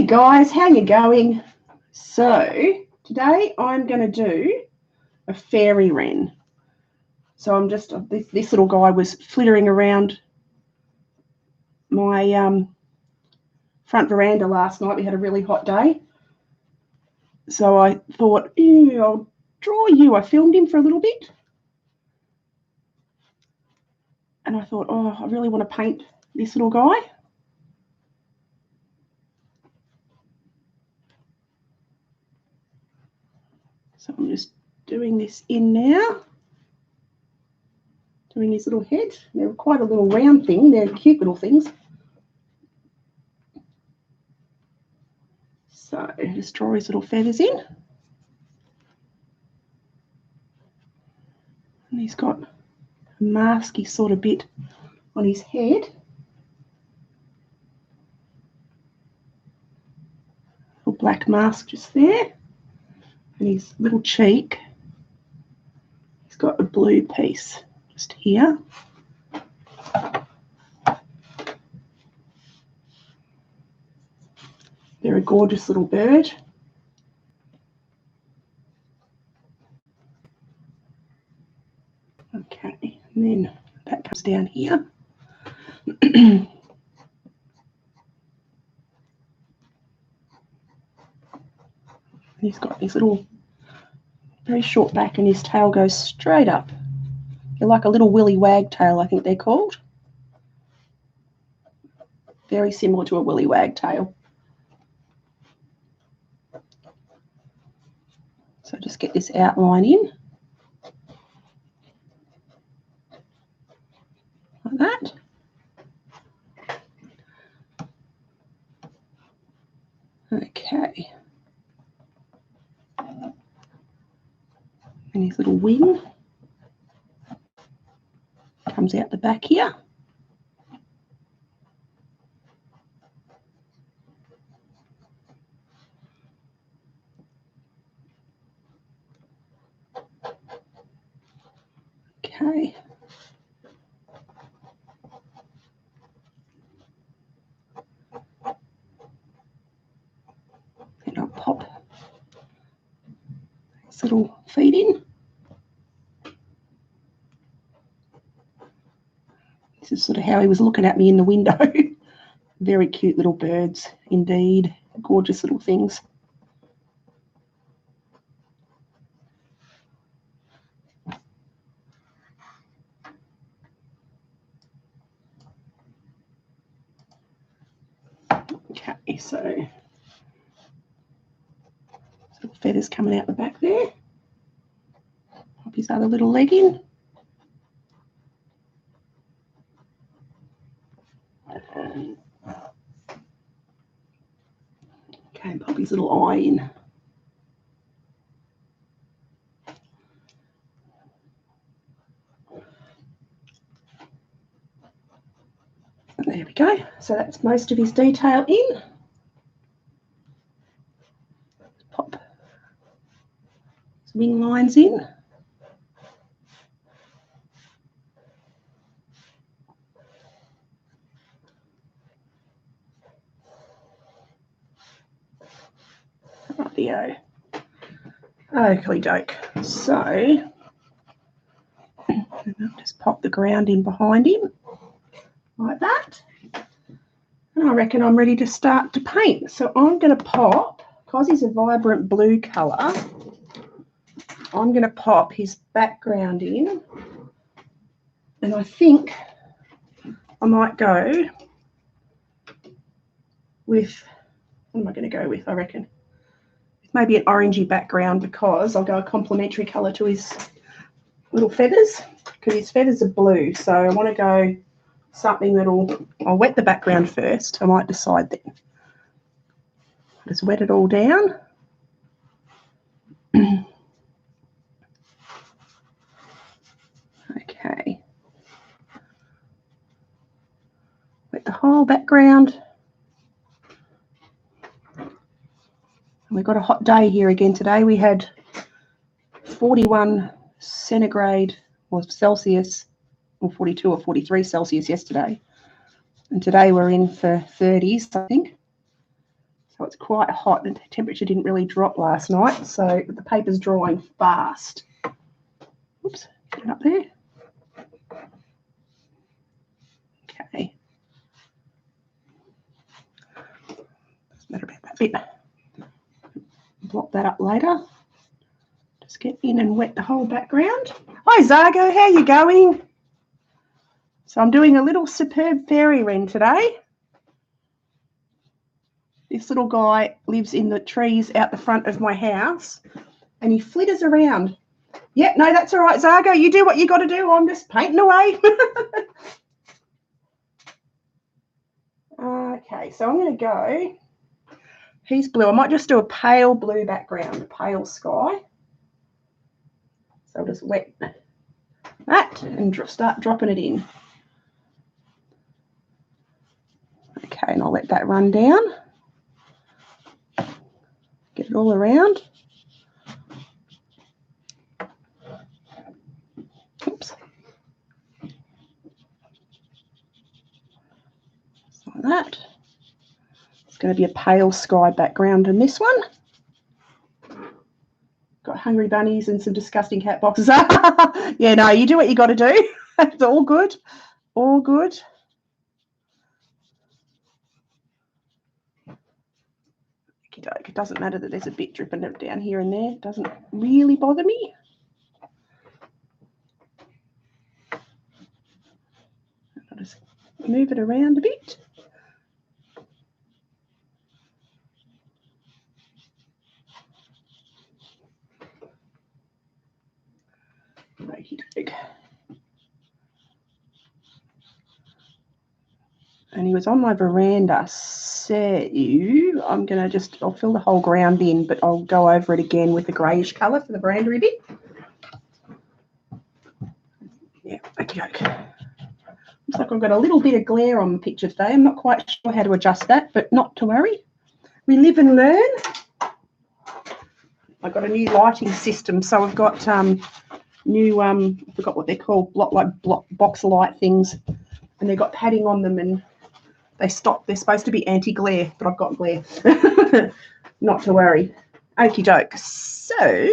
Hey guys, how you going? So today I'm going to do a fairy wren. So I'm just this little guy was flittering around my front veranda last night. We had a really hot day, so I thought, I'll draw you. I filmed him for a little bit, and I thought, I really want to paint this little guy. So I'm just doing this in now, doing his little head. They're quite a little round thing. They're cute little things. So just draw his little feathers in. And he's got a masky sort of bit on his head. Little black mask just there. And his little cheek, he's got a blue piece just here. They're a gorgeous little bird. Okay, and then that comes down here. He's got his little very short back and his tail goes straight up. They're like a little willy wagtail, I think they're called. Very similar to a willy wagtail. So just get this outline in. Like that. Okay. And his little wing comes out the back here. Okay. Then I'll pop his little feet in. This is sort of how he was looking at me in the window. Very cute little birds indeed. Gorgeous little things. Okay, so little feathers coming out the back there. Pop his other little leg in. Okay, and pop his little eye in. There we go. So that's most of his detail in. Pop his wing lines in. Rightio. Oakley doke. So I'll just pop the ground in behind him like that. And I reckon I'm ready to start to paint. So I'm going to pop, because he's a vibrant blue colour, I'm going to pop his background in. And I think I might go with, what am I going to go with, I reckon? Maybe an orangey background, because I'll go a complementary colour to his little feathers, because his feathers are blue. So I want to go something I'll wet the background first. I might decide then. Just wet it all down. Okay. Wet the whole background. We've got a hot day here again today. We had 41 centigrade or Celsius, or 42 or 43 Celsius yesterday. And today we're in for 30s, I think. So it's quite hot and the temperature didn't really drop last night, so the paper's drying fast. Oops, get it up there. Okay. Doesn't matter about that bit. Block that up later. Just get in and wet the whole background. Hi Zargo, how you going? So I'm doing a little superb fairy wren today. This little guy lives in the trees out the front of my house and he flitters around. Yeah, no, that's all right, Zargo. You do what you got to do. I'm just painting away. Okay, so I'm going to go. He's blue. I might just do a pale blue background, a pale sky. So I'll just wet that and start dropping it in. Okay, and I'll let that run down. Get it all around. Oops. Just like that. It's going to be a pale sky background in this one. Got hungry bunnies and some disgusting cat boxes. Yeah, no, you do what you got to do. It's all good. All good. It doesn't matter that there's a bit dripping down here and there. It doesn't really bother me. I'll just move it around a bit. Okey-doke. And he was on my veranda, so I'm going to I'll fill the whole ground in, but I'll go over it again with the greyish colour for the veranda bit. Yeah, okey-doke. Looks like I've got a little bit of glare on the picture today. I'm not quite sure how to adjust that, but not to worry. We live and learn. I've got a new lighting system, so I've got new, I forgot what they're called, box light things, and they've got padding on them, and they're supposed to be anti-glare, but I've got glare. Not to worry. Okie doke. So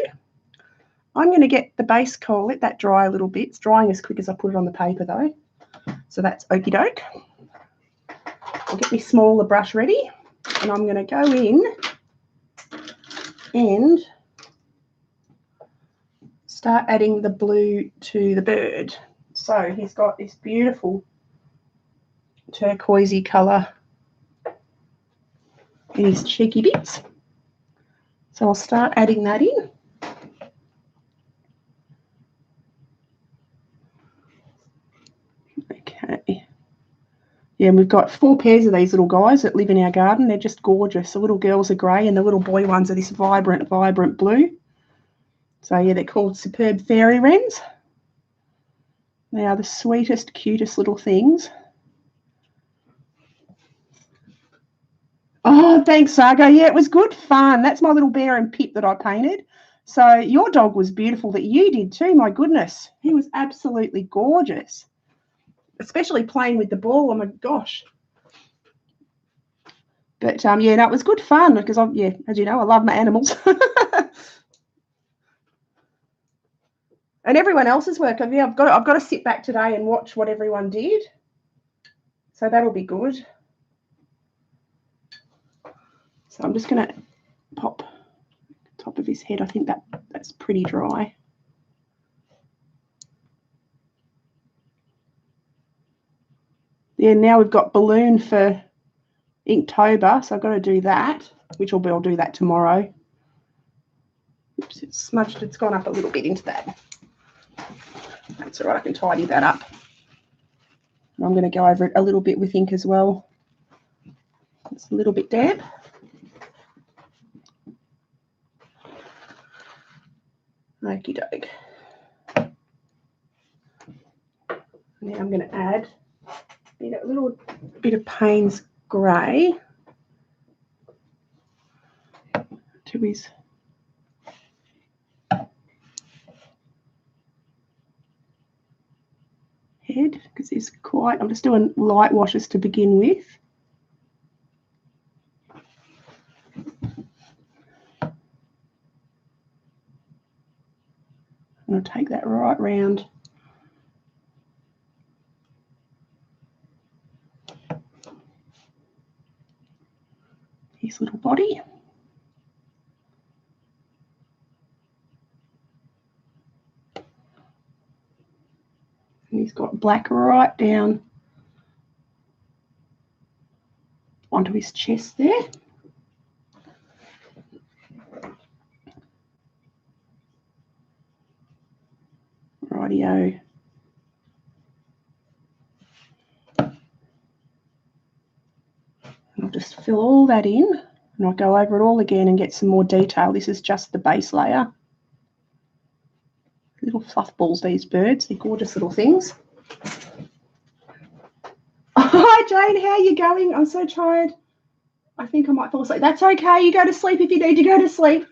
I'm going to get the base coal, let that dry a little bit. It's drying as quick as I put it on the paper though. So that's okie doke. I'll get my smaller brush ready, and I'm going to go in and start adding the blue to the bird. So he's got this beautiful turquoisey colour in his cheeky bits. So I'll start adding that in. Okay. Yeah, and we've got 4 pairs of these little guys that live in our garden. They're just gorgeous. The little girls are grey and the little boy ones are this vibrant, vibrant blue. So yeah, they're called superb fairy wrens. They are the sweetest, cutest little things. Oh, thanks, Saga. Yeah, it was good fun. That's my little bear and Pip that I painted. So your dog was beautiful that you did too. My goodness, he was absolutely gorgeous, especially playing with the ball. Oh my gosh. But yeah, no, it was good fun because yeah, as you know, I love my animals. And everyone else's work. Yeah, I've got to sit back today and watch what everyone did. So that'll be good. So I'm just going to pop the top of his head. I think that's pretty dry. Yeah, now we've got balloon for Inktober, so I've got to do that, which I'll do that tomorrow. Oops, it's smudged. It's gone up a little bit into that. That's all right. I can tidy that up. I'm going to go over it a little bit with ink as well. It's a little bit damp. Okie doke. Now I'm going to add a little bit of Payne's grey to his head because he's I'm just doing light washes to begin with. And I'll take that right round. His little body. And he's got black right down onto his chest there. Rightio. And I'll just fill all that in, and I'll go over it all again and get some more detail. This is just the base layer. Little fluff balls, these birds. They're gorgeous little things. Hi, Jane. How are you going? I'm so tired. I think I might fall asleep. That's okay. You go to sleep if you need to go to sleep.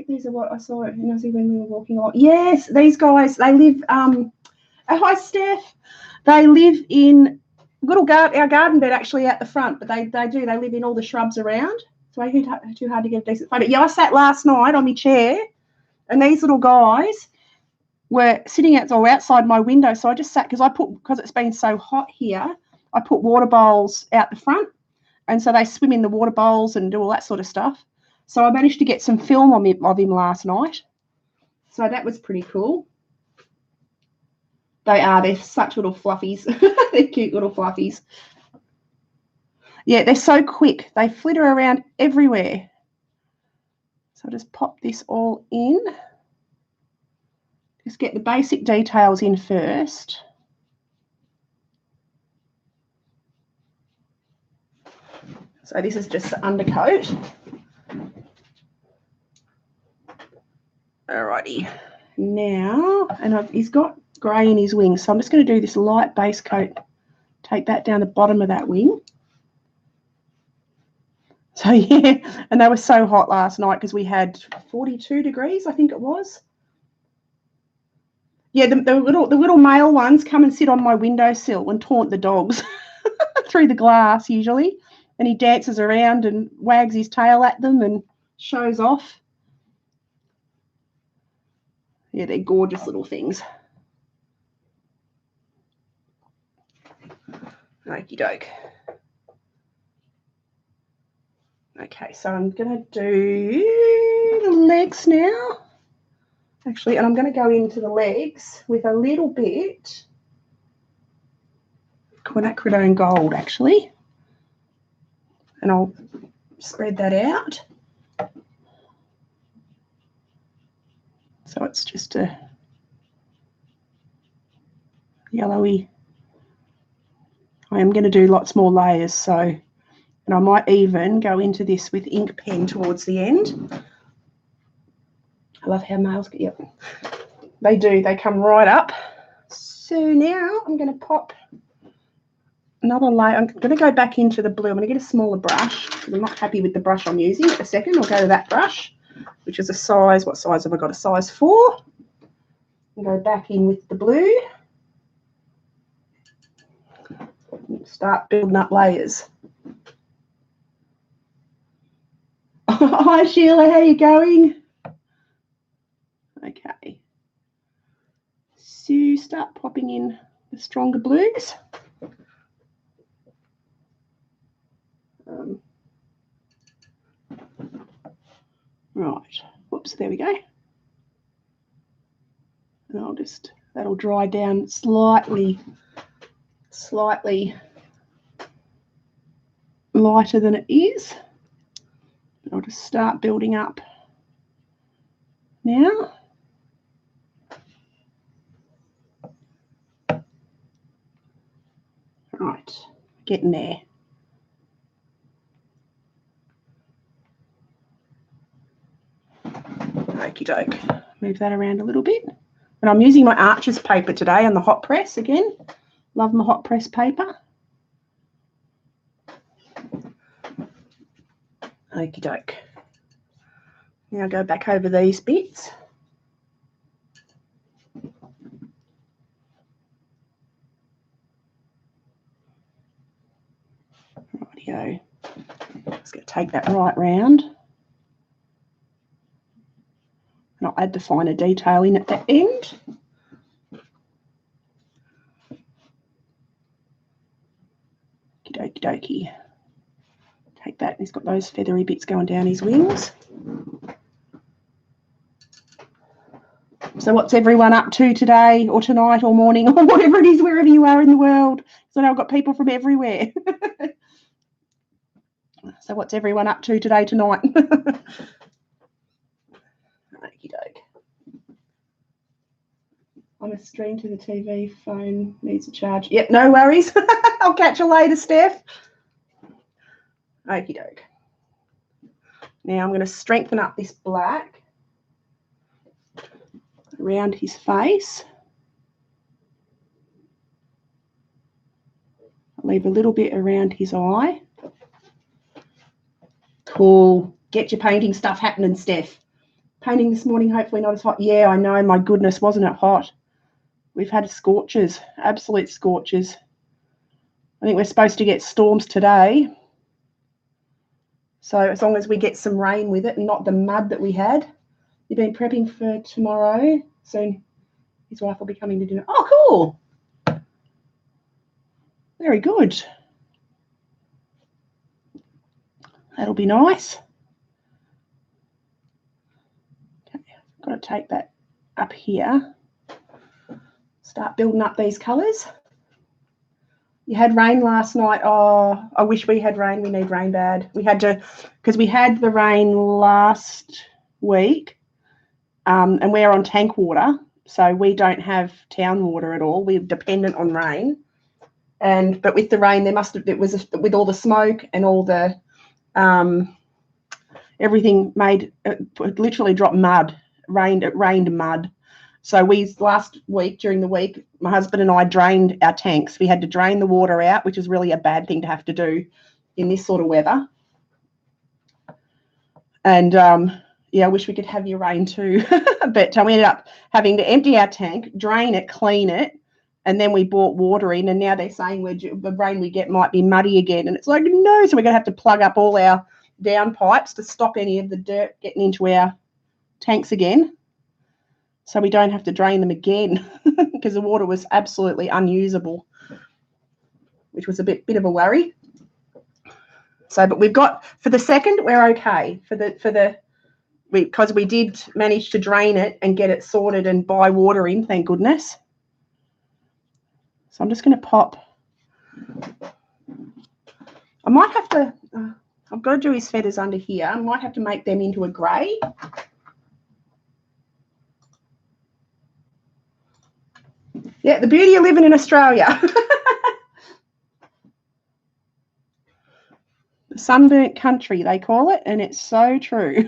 These are what I saw in Aussie when we were walking along. Yes, these guys, they live, hi, Steph. They live in our garden bed actually out the front, but they live in all the shrubs around. So I too hard to get a decent photo. Yeah, I sat last night on my chair, and these little guys were sitting outside my window. So I just sat, because it's been so hot here, I put water bowls out the front, and so they swim in the water bowls and do all that sort of stuff. So I managed to get some film of him last night. So that was pretty cool. They're such little fluffies. They're cute little fluffies. Yeah, they're so quick. They flitter around everywhere. So I'll just pop this all in. Just get the basic details in first. So this is just the undercoat. Alrighty. Now, and he's got grey in his wings, so I'm just going to do this light base coat. Take that down the bottom of that wing. So yeah, and they were so hot last night because we had 42 degrees, I think it was. Yeah, the little male ones come and sit on my windowsill and taunt the dogs through the glass usually, and he dances around and wags his tail at them and shows off. Yeah, they're gorgeous little things. Okie doke. Okay, so I'm going to do the legs now. Actually, and I'm going to go into the legs with a little bit quinacridone gold, actually. And I'll spread that out. So it's just a yellowy. I am going to do lots more layers, so, and I might even go into this with ink pen towards the end. I love how males get, yep, they do, they come right up. So now I'm going to pop another layer. I'm going to go back into the blue. I'm going to get a smaller brush because I'm not happy with the brush I'm using at the second. I'll go to that brush, which is a size, what size have I got? A size 4. And go back in with the blue. Start building up layers. Hi Sheila, how are you going? Okay. So start popping in the stronger blues. Right. Whoops, there we go. And I'll just, that'll dry down slightly lighter than it is. I'll just start building up now. Right, getting there. Okie doke. Move that around a little bit. And I'm using my Arches paper today on the hot press again. Love my hot press paper. Okie doke. Now go back over these bits. Rightio. Just going to take that right round. And I'll I'll add the finer detail in at the end. Okie dokie. Take that. He's got those feathery bits going down his wings. So what's everyone up to today or tonight or morning or whatever it is, wherever you are in the world? So now I've got people from everywhere. So what's everyone up to today, tonight? Okie doke. On a stream to the TV, phone needs a charge. Yep, no worries. I'll catch you later, Steph. Okie doke. Now I'm going to strengthen up this black around his face. I'll leave a little bit around his eye. Cool. Get your painting stuff happening, Steph. Painting this morning, hopefully not as hot. Yeah, I know. My goodness, wasn't it hot? We've had scorches, absolute scorches. I think we're supposed to get storms today. So as long as we get some rain with it and not the mud that we had. You've been prepping for tomorrow. Soon his wife will be coming to dinner. Oh, cool. Very good. That'll be nice. Okay, I've got to take that up here. Start building up these colours. You had rain last night. Oh, I wish we had rain. We need rain bad. We had to, because we had the rain last week, and we're on tank water, so we don't have town water at all. We're dependent on rain. But with the rain, it was with all the smoke and all the everything made it literally dropped mud. It rained mud. So last week, during the week, my husband and I drained our tanks. We had to drain the water out, which is really a bad thing to have to do in this sort of weather. And, yeah, I wish we could have your rain too. But we ended up having to empty our tank, drain it, clean it, and then we bought water in. And now they're saying the rain we get might be muddy again. And it's like, no. So we're going to have to plug up all our down pipes to stop any of the dirt getting into our tanks again, so we don't have to drain them again, because the water was absolutely unusable, which was a bit of a worry. So, but we've got, for the second, we're okay. Because we did manage to drain it and get it sorted and buy water in, thank goodness. So I'm just going to pop. I might have to, I've got to do his feathers under here. I might have to make them into a grey. Yeah, the beauty of living in Australia. The sunburnt country, they call it, and it's so true.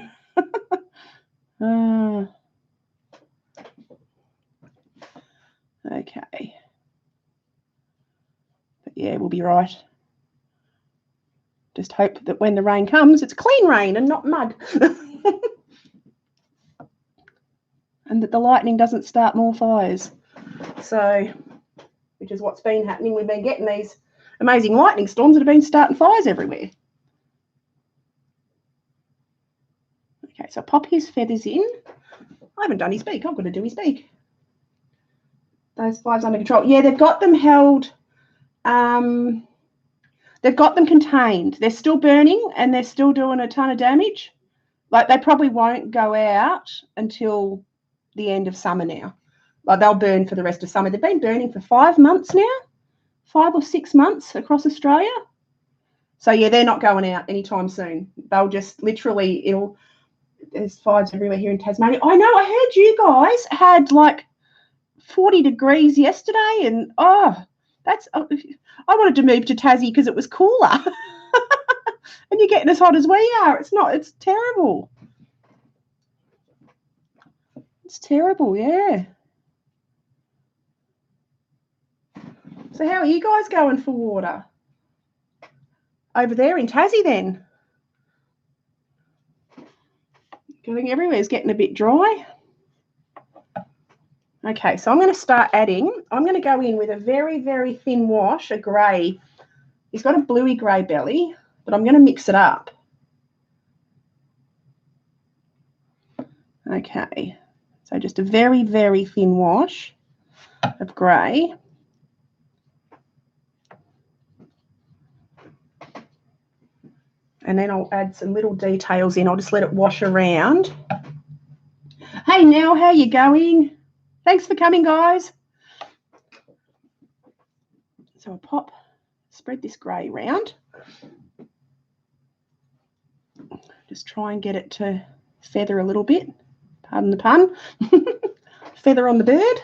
Okay. But yeah, we'll be right. Just hope that when the rain comes, it's clean rain and not mud. And that the lightning doesn't start more fires. So, which is what's been happening. We've been getting these amazing lightning storms that have been starting fires everywhere. Okay, so pop his feathers in. I haven't done his beak. I've got to do his beak. Those flies under control. Yeah, they've got them held. They've got them contained. They're still burning and they're still doing a ton of damage. Like, they probably won't go out until the end of summer now. Like, they'll burn for the rest of summer. They've been burning for 5 months now, 5 or 6 months across Australia. So, yeah, they're not going out anytime soon. They'll just literally, there's fires everywhere here in Tasmania. I know, I heard you guys had like 40 degrees yesterday, and I wanted to move to Tassie because it was cooler. And you're getting as hot as we are. It's terrible. It's terrible, yeah. So how are you guys going for water? Over there in Tassie then? I think everywhere's getting a bit dry. Okay, so I'm going to start adding. I'm going to go in with a very, very thin wash, a grey. He's got a bluey grey belly, but I'm going to mix it up. Okay. So just a very, very thin wash of grey. And then I'll add some little details in. I'll just let it wash around. Hey, Nell, how you going? Thanks for coming, guys. So I'll spread this grey round. Just try and get it to feather a little bit. Pardon the pun. Feather on the bird.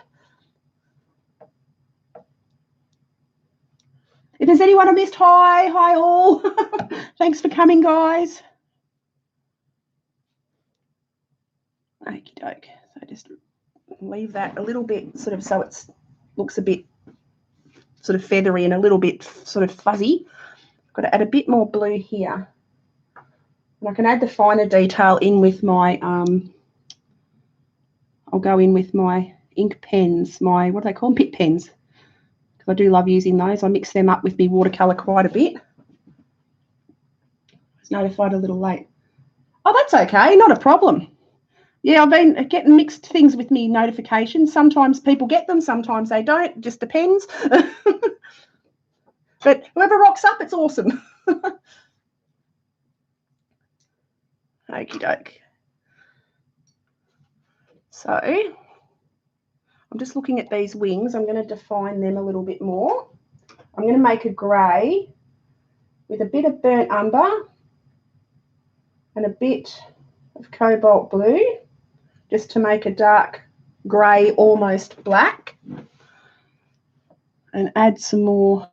If there's anyone I missed, hi all. Thanks for coming, guys. Okie doke. So just leave that a little bit sort of so it looks a bit sort of feathery and a little bit sort of fuzzy. I've got to add a bit more blue here. And I can add the finer detail in with my, I'll go in with my ink pens, my, what do they call them? Pit pens. Because I do love using those. I mix them up with my watercolour quite a bit. I was notified a little late. Oh, that's okay. Not a problem. Yeah, I've been getting mixed things with me notifications. Sometimes people get them, sometimes they don't. It just depends. But whoever rocks up, it's awesome. Okie doke. So I'm just looking at these wings. I'm going to define them a little bit more. I'm going to make a grey with a bit of burnt umber and a bit of cobalt blue, just to make a dark grey, almost black, and add some more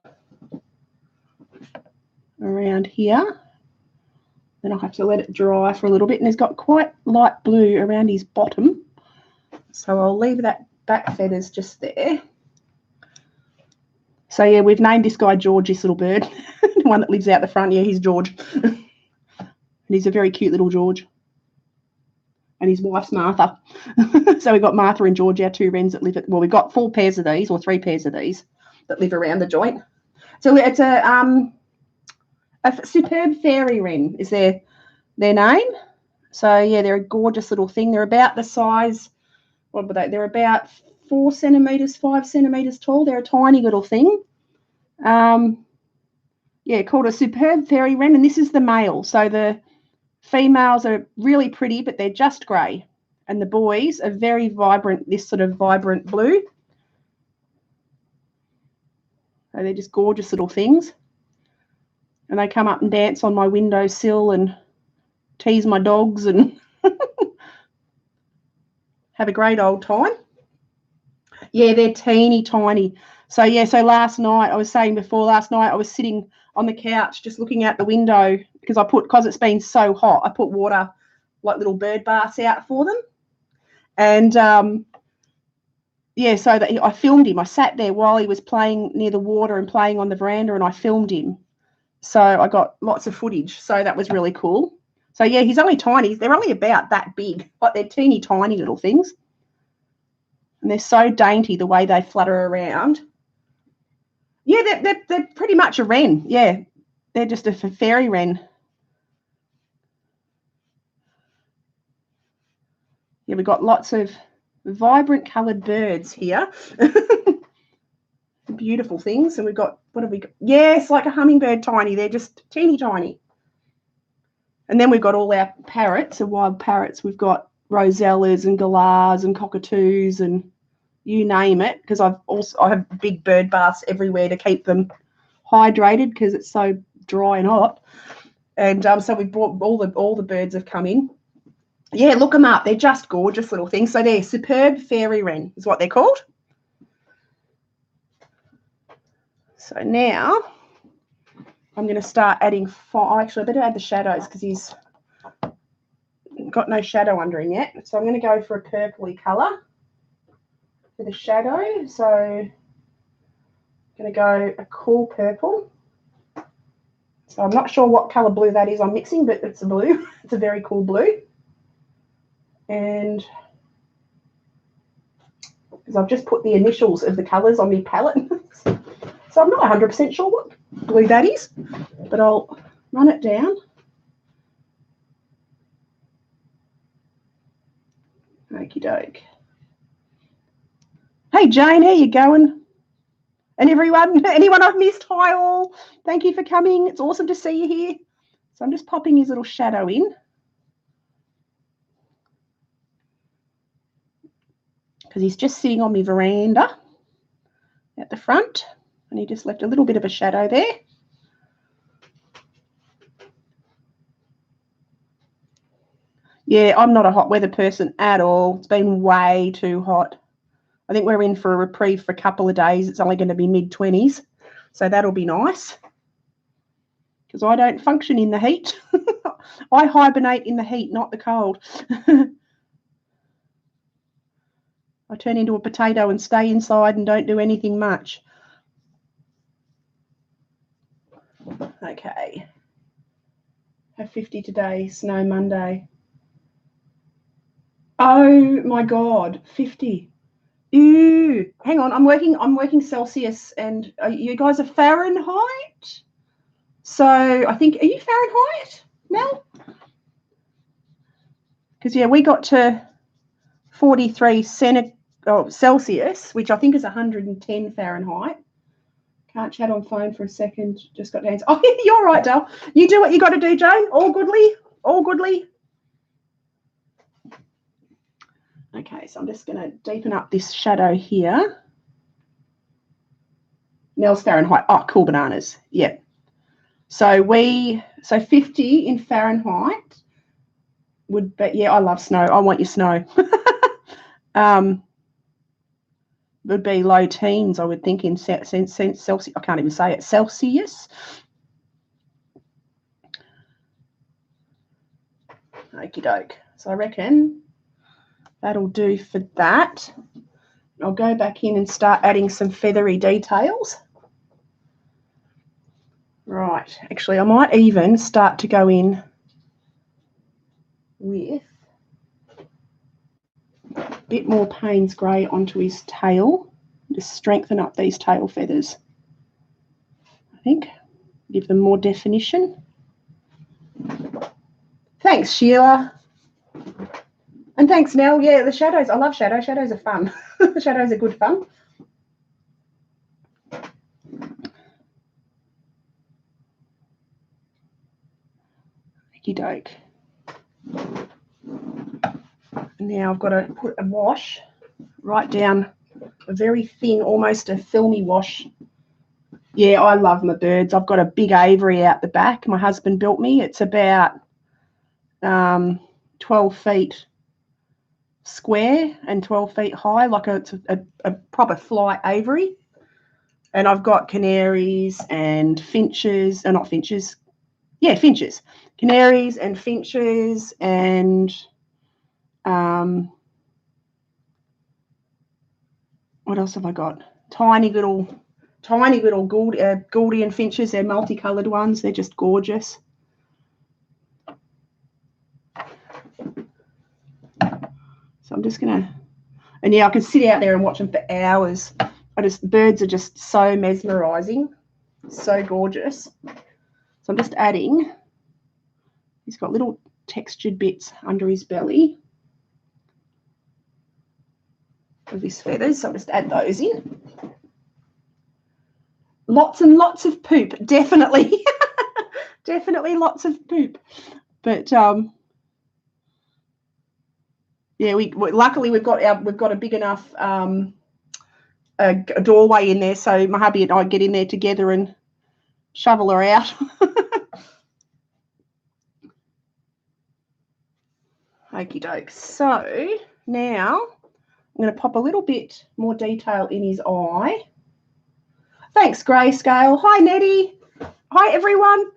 around here. Then I'll have to let it dry for a little bit, and he's got quite light blue around his bottom, so I'll leave that back feathers just there. So yeah, we've named this guy George, this little bird. The one that lives out the front. Yeah, he's George. And he's a very cute little George. And his wife's Martha. So we've got Martha and George, our two wrens that live at, well, we've got 4 pairs of these, or 3 pairs of these that live around the joint. So it's a superb fairy wren is their name. So yeah, they're a gorgeous little thing. They're about the size, what were they? They're about 4 centimetres, 5 centimetres tall. They're a tiny little thing. Yeah, called a superb fairy wren, and this is the male. So the females are really pretty, but they're just grey, and the boys are very vibrant, this sort of vibrant blue. So they're just gorgeous little things, and they come up and dance on my windowsill and tease my dogs and have a great old time. Yeah, they're teeny tiny. So yeah, so last night, I was saying before, last night I was sitting on the couch just looking out the window because it's been so hot, I put water, like little bird baths out for them. And yeah, so that I filmed him. I sat there while he was playing near the water and playing on the veranda, and I filmed him. So I got lots of footage. So that was really cool. So yeah, he's only tiny. They're only about that big, but they're teeny tiny little things. And they're so dainty the way they flutter around. Yeah, they're pretty much a wren. Yeah, they're just a fairy wren. Yeah, we've got lots of vibrant coloured birds here. Beautiful things. And we've got, what have we got? Yes, like a hummingbird tiny. They're just teeny tiny. And then we've got all our parrots, and wild parrots. We've got rosellas and galahs and cockatoos and you name it, because I have big bird baths everywhere to keep them hydrated because it's so dry and hot. And so we brought all the birds have come in. Yeah, look them up. They're just gorgeous little things. So they're superb fairy wren is what they're called. So now I'm going to start adding actually I better add the shadows because he's got no shadow under him yet. So I'm going to go for a purpley colour for the shadow. So I'm going to go a cool purple. So I'm not sure what colour blue that is I'm mixing, but it's a blue. It's a very cool blue. And because I've just put the initials of the colours on my palette. So I'm not 100% sure what blue that is, but I'll run it down. Okie doke. Hey, Jane, how you going? And anyone I've missed, hi all. Thank you for coming. It's awesome to see you here. So I'm just popping his little shadow in. Because he's just sitting on my veranda at the front. And he just left a little bit of a shadow there. Yeah, I'm not a hot weather person at all. It's been way too hot. I think we're in for a reprieve for a couple of days. It's only going to be mid-20s. So that'll be nice. Because I don't function in the heat. I hibernate in the heat, not the cold. I turn into a potato and stay inside and don't do anything much. Okay. Have 50 today, snow Monday. Oh my God, 50. Ew. Hang on, I'm working Celsius, and you guys are Fahrenheit? So I think, are you Fahrenheit, Mel? Because yeah, we got to 43 Celsius, which I think is 110 Fahrenheit. Can't chat on phone for a second. Just got to answer. Oh, you're right, Dale. You do what you got to do, Jane. All goodly. All goodly. Okay, so I'm just going to deepen up this shadow here. Mel's Fahrenheit. Oh, cool bananas. Yeah. So 50 in Fahrenheit would be, yeah, I love snow. I want your snow. Would be low teens, I would think, in Celsius. I can't even say it. Celsius. Okie doke. So I reckon that'll do for that. I'll go back in and start adding some feathery details. Right. Actually, I might even start to go in with a bit more Payne's grey onto his tail. Just strengthen up these tail feathers, I think. Give them more definition. Thanks, Sheila. And thanks, Nell. Yeah, the shadows. I love shadows. Shadows are fun. Shadows are good fun. Okie doke. Now I've got to put a wash right down, a very thin, almost a filmy wash. Yeah, I love my birds. I've got a big aviary out the back. My husband built me. It's about 12 feet square and 12 feet high, like it's a proper fly aviary. And I've got canaries and finches, not finches. Yeah, finches. Canaries and finches and what else have I got? Tiny little Gouldian finches. They're multicoloured ones. They're just gorgeous. So I'm just going to, and yeah, I can sit out there and watch them for hours. Birds are just so mesmerising, so gorgeous. So I'm just adding, he's got little textured bits under his belly of his feathers. So I'll just add those in. Lots and lots of poop, definitely. Definitely lots of poop. But yeah, luckily we've got a big enough a doorway in there, so my hubby and I get in there together and shovel her out. Okie doke. So now I'm going to pop a little bit more detail in his eye. Thanks, Grayscale. Hi, Nettie. Hi, everyone.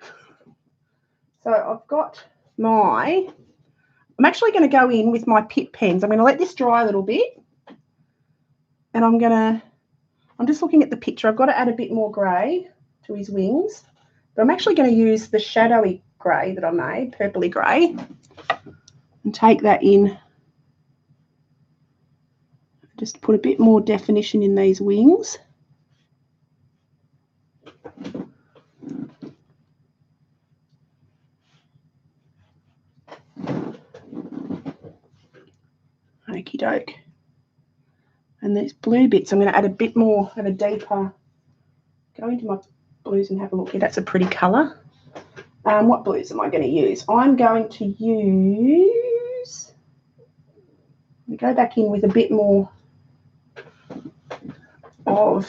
So I've got I'm actually going to go in with my pip pens. I'm going to let this dry a little bit. And I'm just looking at the picture. I've got to add a bit more grey to his wings. But I'm actually going to use the shadowy grey that I made, purpley grey, and take that in. Just put a bit more definition in these wings. Okie doke. And these blue bits, I'm going to add a bit more of a deeper, go into my blues and have a look here. That's a pretty colour. What blues am I going to use? I'm going to use, go back in with a bit more of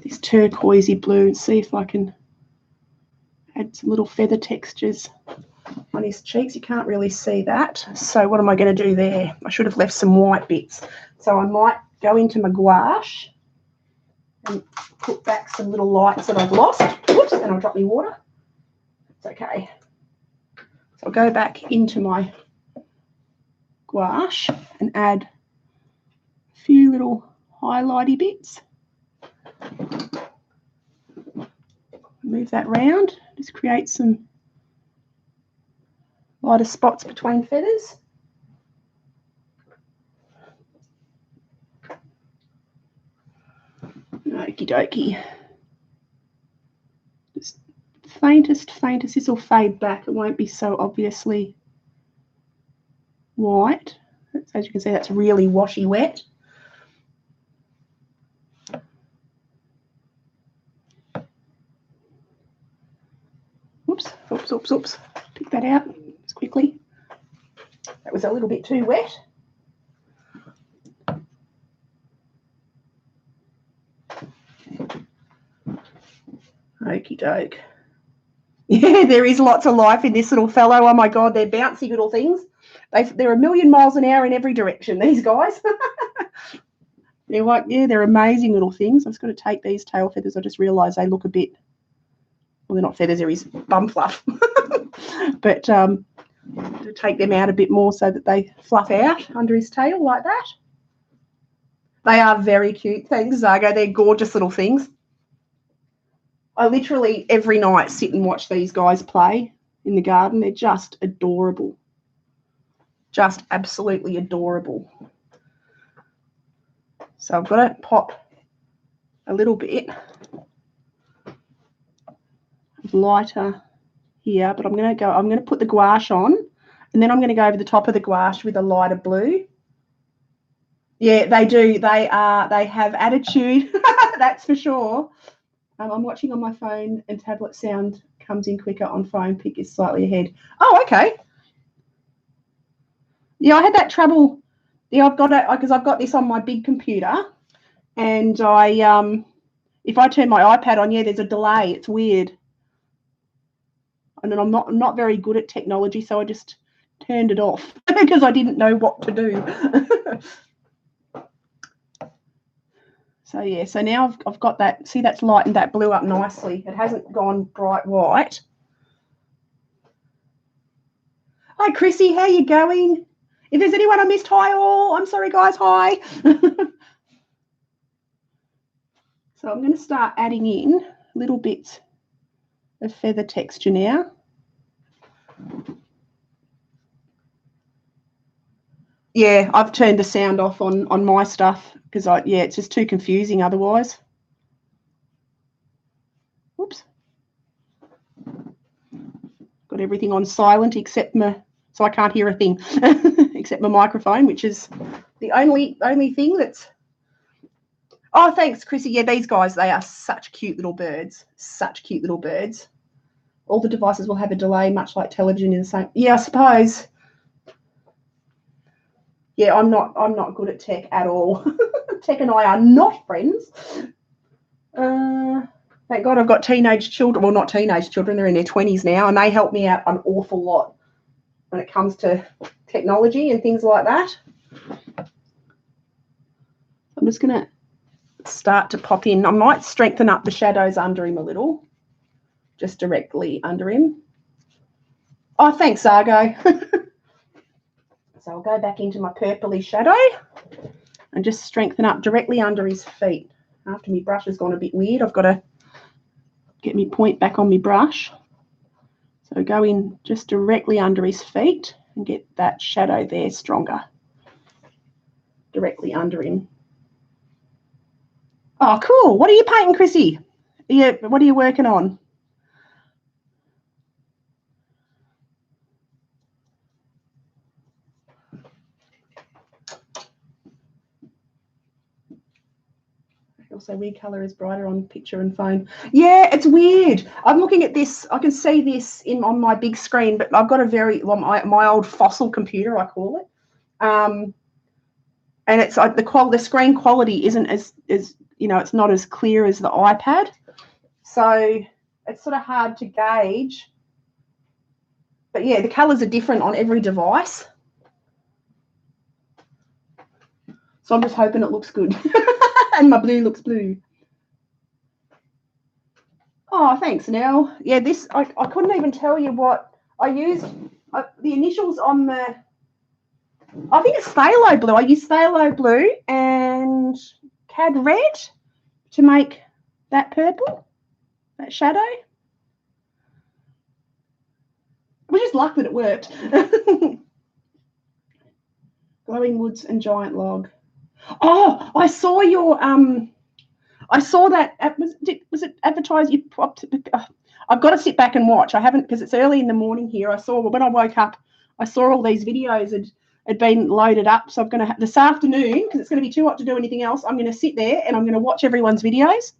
this turquoisey blue and see if I can add some little feather textures on his cheeks. You can't really see that. So what am I going to do there? I should have left some white bits. So I might go into my gouache and put back some little lights that I've lost. Oops, and I'll drop me water. It's okay. So I'll go back into my gouache and add a few little highlighty bits. Move that round, just create some lighter spots between feathers. Okie dokie. Just faintest. This will fade back. It won't be so obviously white. As you can see, that's really washy wet. Oops. Pick that out just quickly. That was a little bit too wet. Okie doke. Yeah, there is lots of life in this little fellow. Oh my God, they're bouncy little things. They're a million miles an hour in every direction, these guys. They're like, yeah, they're amazing little things. I've just got to take these tail feathers. I just realised they look a bit, well, they're not feathers, they're his bum fluff. But to take them out a bit more so that they fluff out under his tail like that. They are very cute. Thanks, Zargo. They're gorgeous little things. I literally every night sit and watch these guys play in the garden. They're just adorable. Just absolutely adorable. So I've got to pop a little bit lighter here, but I'm going to put the gouache on, and then I'm going to go over the top of the gouache with a lighter blue. Yeah, they do. They have attitude. That's for sure. I'm watching on my phone, and tablet sound comes in quicker on phone. Pick is slightly ahead. Oh, okay. Yeah, I had that trouble. Yeah, I've got it because I've got this on my big computer, and if I turn my iPad on, yeah, there's a delay. It's weird. And then I'm not very good at technology, so I just turned it off because I didn't know what to do. So yeah, so now I've got that. See, that's lightened that blue up nicely. It hasn't gone bright white. Hi, Chrissy, how you going? If there's anyone I missed, hi all. I'm sorry, guys. Hi. So I'm going to start adding in little bits of feather texture now. Yeah, I've turned the sound off on my stuff because it's just too confusing otherwise. Whoops. Got everything on silent except so I can't hear a thing except my microphone, which is the only thing that's. Oh, thanks, Chrissy. Yeah, these guys, they are such cute little birds. Such cute little birds. All the devices will have a delay, much like television in the same. Yeah, I suppose. Yeah, I'm not good at tech at all. Tech and I are not friends. Thank God I've got teenage children. Well, not teenage children. They're in their 20s now, and they help me out an awful lot when it comes to technology and things like that. I'm just going to start to pop in. I might strengthen up the shadows under him a little, just directly under him. Oh, thanks, Argo. So I'll go back into my purpley shadow and just strengthen up directly under his feet. After my brush has gone a bit weird, I've got to get my point back on my brush. So go in just directly under his feet and get that shadow there stronger. Directly under him. Oh, cool. What are you painting, Chrissy? Yeah, what are you working on? Also, weird colour is brighter on picture and phone. Yeah, it's weird. I'm looking at this. I can see this on my big screen, but I've got a very my old fossil computer, I call it. And it's like the screen quality isn't as it's not as clear as the iPad, so it's sort of hard to gauge. But yeah, the colours are different on every device. So I'm just hoping it looks good. And my blue looks blue. Oh, thanks, Nell. Yeah, this, I couldn't even tell you what I used. The initials on the, I think it's phthalo blue. I used phthalo blue and cad red to make that purple, that shadow. It was just luck that it worked. Glowing woods and giant log. Oh, I saw your I saw that. Was it advertised? You popped. I've got to sit back and watch. I haven't, because it's early in the morning here. I saw when I woke up, I saw all these videos had been loaded up. So I'm going to this afternoon, because it's going to be too hot to do anything else. I'm going to sit there and I'm going to watch everyone's videos.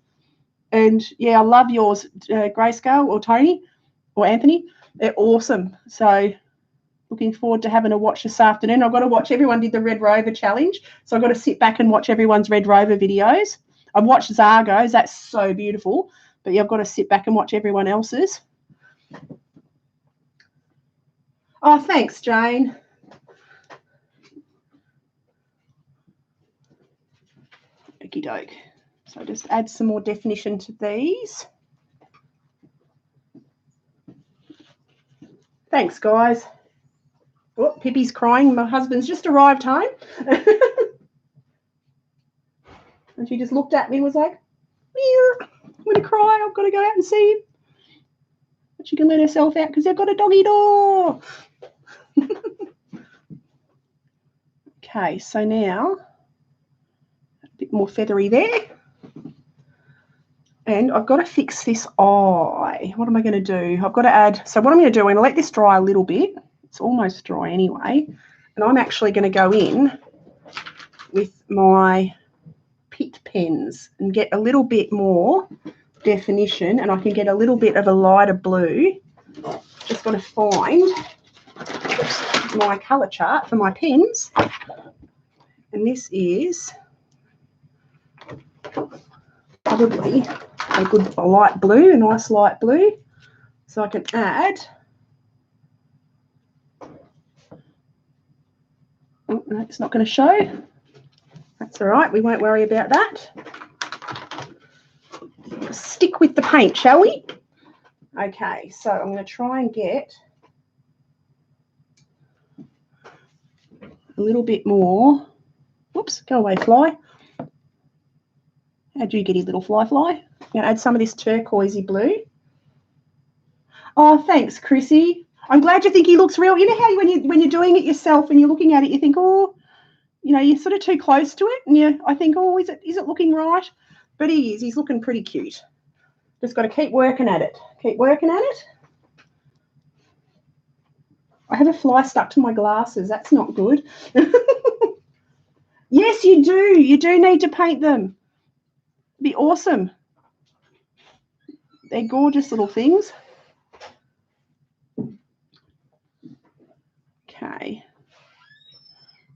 And yeah, I love yours, Grayscale or Tony or Anthony. They're awesome. So looking forward to having a watch this afternoon. I've got to watch. Everyone did the Red Rover challenge, so I've got to sit back and watch everyone's Red Rover videos. I've watched Zargo's. That's so beautiful. But yeah, I've got to sit back and watch everyone else's. Oh, thanks, Jane. Okie doke. So just add some more definition to these. Thanks, guys. Oh, Pippi's crying. My husband's just arrived home. And she just looked at me and was like, I'm going to cry. I've got to go out and see him. But she can let herself out because they've got a doggy door. Okay, so now a bit more feathery there. And I've got to fix this eye. What am I going to do? I've got to add, so what I'm going to do, I'm going to let this dry a little bit. It's almost dry anyway. And I'm actually going to go in with my Pitt pens and get a little bit more definition, and I can get a little bit of a lighter blue. Just got to find my colour chart for my pens. And this is probably a light blue, a nice light blue. So I can add, oh, no, it's not going to show. That's all right, we won't worry about that. Stick with the paint, shall we? Okay, so I'm going to try and get a little bit more. Whoops, go away, fly. How'd you get your little fly? I'm going to add some of this turquoisey blue. Oh, thanks, Chrissy. I'm glad you think he looks real. You know how when you're doing it yourself and you're looking at it, you think, oh, you're sort of too close to it, and I think, oh, is it looking right? But he is. He's looking pretty cute. Just got to keep working at it. Keep working at it. I have a fly stuck to my glasses. That's not good. Yes, you do. You do need to paint them. It'd be awesome. They're gorgeous little things. Okay.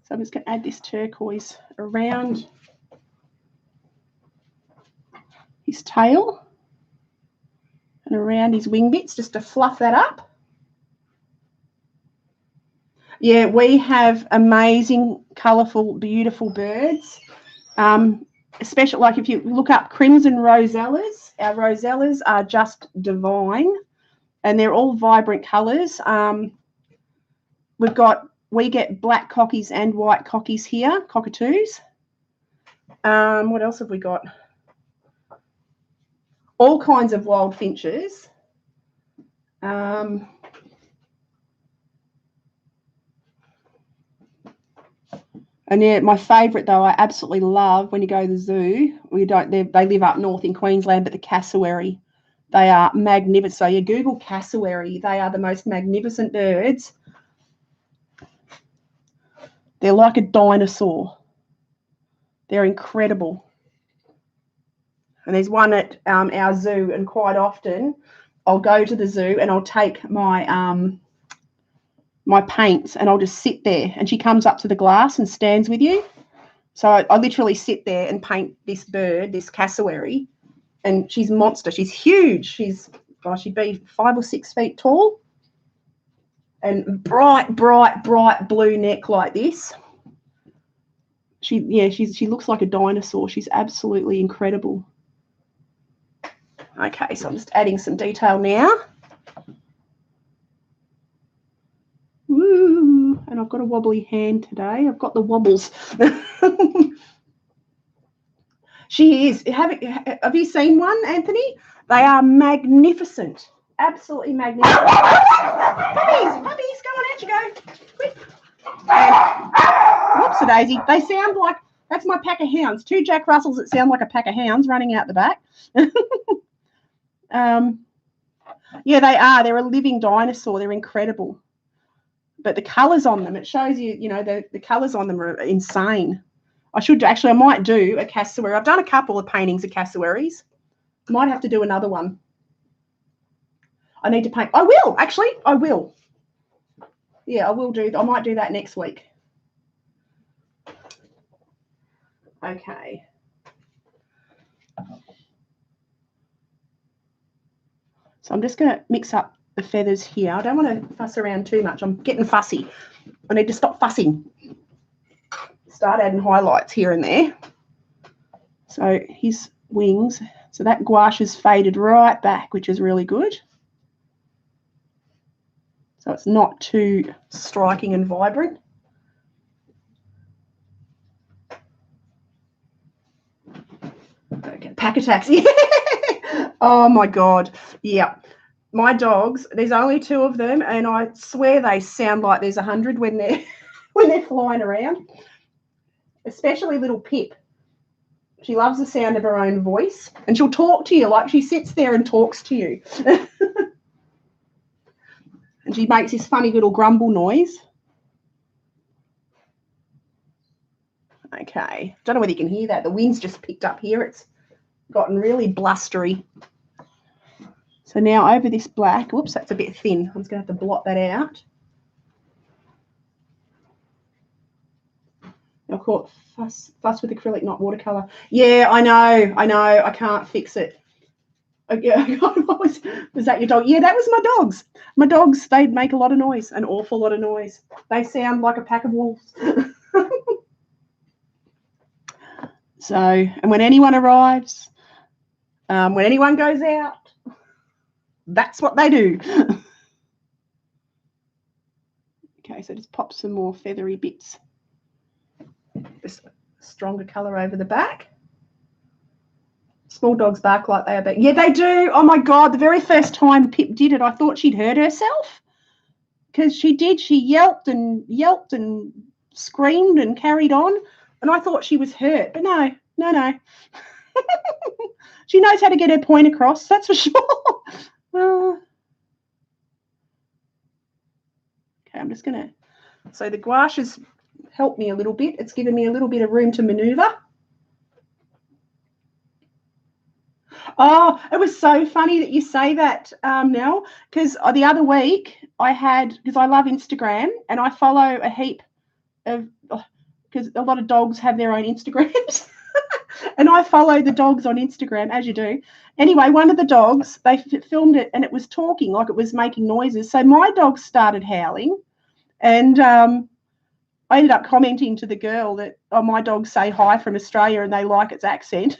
So I'm just going to add this turquoise around his tail and around his wing bits just to fluff that up. Yeah, we have amazing, colourful, beautiful birds. Especially like if you look up crimson rosellas, our rosellas are just divine, and they're all vibrant colours. We get black cockies and white cockies here, cockatoos. What else have we got? All kinds of wild finches. And yeah, my favourite though, I absolutely love when you go to the zoo. They live up north in Queensland, but the cassowary, they are magnificent. So you Google cassowary, they are the most magnificent birds. They're like a dinosaur. They're incredible. And there's one at our zoo, and quite often I'll go to the zoo and I'll take my my paints and I'll just sit there, and she comes up to the glass and stands with you. So I literally sit there and paint this bird, this cassowary, and she's a monster. She's huge. She'd be 5 or 6 feet tall, and bright blue neck like this. She looks like a dinosaur. She's absolutely incredible. Okay, so I'm just adding some detail now. Woo! And I've got a wobbly hand today. I've got the wobbles. She is. Have you seen one, Anthony? They are magnificent. Absolutely magnificent. Puppies, go on, out you go. Quick. Whoops-a-daisy. They sound like, that's my pack of hounds. 2 Jack Russells that sound like a pack of hounds running out the back. Yeah, they are. They're a living dinosaur. They're incredible. But the colours on them, it shows you, the colours on them are insane. I might do a cassowary. I've done a couple of paintings of cassowaries. I might have to do another one. I need to paint. I will. Yeah, I might do that next week. Okay. So I'm just going to mix up the feathers here. I don't want to fuss around too much. I'm getting fussy. I need to stop fussing. Start adding highlights here and there. So his wings. So that gouache is faded right back, which is really good. So it's not too striking and vibrant. Okay, pack attacks. Yeah. Oh my God. Yeah. My dogs, there's only 2 of them, and I swear they sound like there's 100 when they're flying around. Especially little Pip. She loves the sound of her own voice, and she'll talk to you, like she sits there and talks to you. And she makes this funny little grumble noise. Okay. Don't know whether you can hear that. The wind's just picked up here. It's gotten really blustery. So now over this black, whoops, that's a bit thin. I'm just going to have to blot that out. I call it fuss with acrylic, not watercolour. Yeah, I know. I can't fix it. Was that your dog? Yeah, that was my dogs. My dogs, they make a lot of noise, an awful lot of noise. They sound like a pack of wolves. So, and when anyone arrives, when anyone goes out, that's what they do. Okay, so just pop some more feathery bits. Just a stronger colour over the back. Small dogs bark like they are big. Yeah, they do. Oh, my God. The very first time Pip did it, I thought she'd hurt herself. Because she did. She yelped and screamed and carried on. And I thought she was hurt. But no. She knows how to get her point across, that's for sure. Okay, I'm just going to... So the gouache has helped me a little bit. It's given me a little bit of room to manoeuvre. Oh, it was so funny that you say that, Nell, because the other week because I love Instagram and I follow a heap of, because a lot of dogs have their own Instagrams. And I follow the dogs on Instagram, as you do. Anyway, one of the dogs, they filmed it and it was talking like it was making noises. So my dog started howling, and I ended up commenting to the girl that, oh, my dogs say hi from Australia and they like its accent.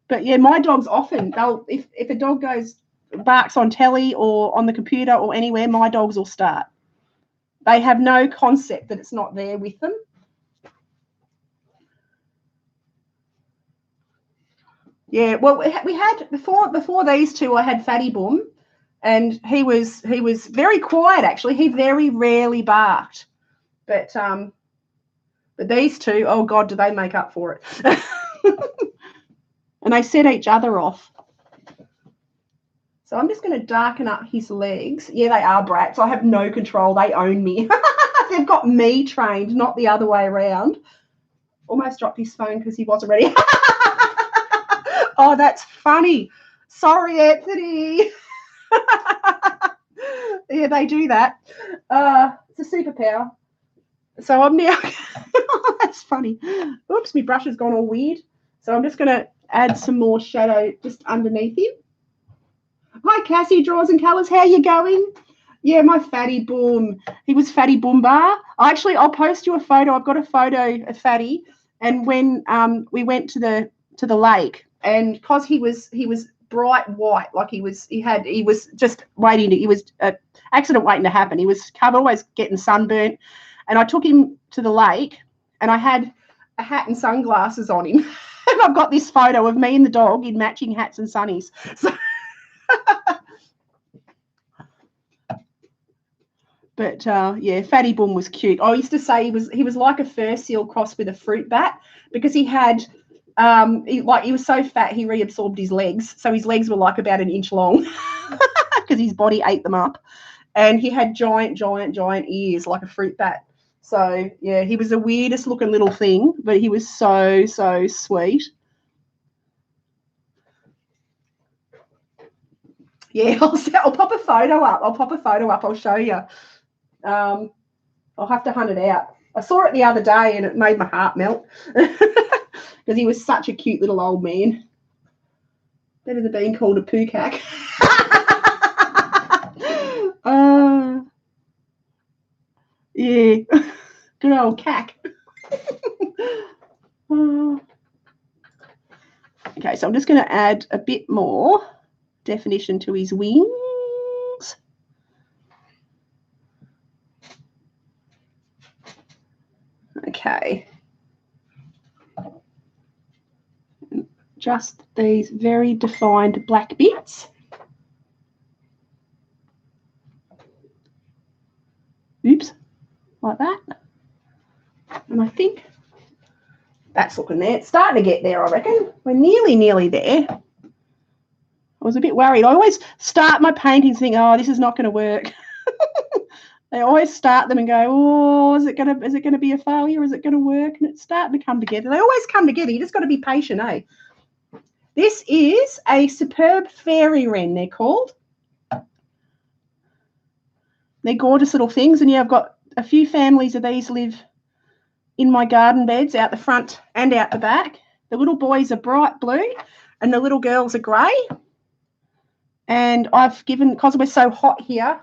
But yeah, my dogs often, if a dog barks on telly or on the computer or anywhere, my dogs will start. They have no concept that it's not there with them. Yeah, well, we had before these 2, I had Fatty Boom, and he was very quiet actually. He very rarely barked, but these 2, oh God, do they make up for it? And they set each other off. So I'm just going to darken up his legs. Yeah, they are brats. I have no control. They own me. They've got me trained, not the other way around. Almost dropped his phone because he wasn't ready. Oh, that's funny. Sorry, Anthony. Yeah, they do that. It's a superpower. So I'm now, that's funny. Oops, my brush has gone all weird. So I'm just going to add some more shadow just underneath him. Hi, Cassie, Draws and Colours. How you going? Yeah, my Fatty Boom. He was Fatty Boombar. Actually, I'll post you a photo. I've got a photo of Fatty. And when we went to the lake, and because he was bright white, like he was just waiting to, he was accident waiting to happen. He was always getting sunburnt. And I took him to the lake, and I had a hat and sunglasses on him. And I've got this photo of me and the dog in matching hats and sunnies. So but yeah, Fatty Boom was cute. I used to say he was like a fur seal crossed with a fruit bat, because he had he was so fat he reabsorbed his legs, so his legs were like about an inch long because his body ate them up, and he had giant ears like a fruit bat. So yeah, he was the weirdest looking little thing, but he was so sweet. Yeah, I'll pop a photo up. I'll show you. I'll have to hunt it out. I saw it the other day and it made my heart melt because he was such a cute little old man. Better than being called a pookack. Yeah, good old cack. Okay, so I'm just going to add a bit more definition to his wings. Okay. Just these very defined black bits. Oops, like that. And I think that's looking there. It's starting to get there, I reckon. We're nearly there. I was a bit worried. I always start my paintings thinking, oh, this is not going to work. I always start them and go, oh, is it gonna be a failure? Is it going to work? And it's starting to come together. They always come together. You just got to be patient, eh? This is a superb fairy wren, they're called. They're gorgeous little things. And yeah, I've got a few families of these live in my garden beds out the front and out the back. The little boys are bright blue and the little girls are grey. And I've given, because we're so hot here,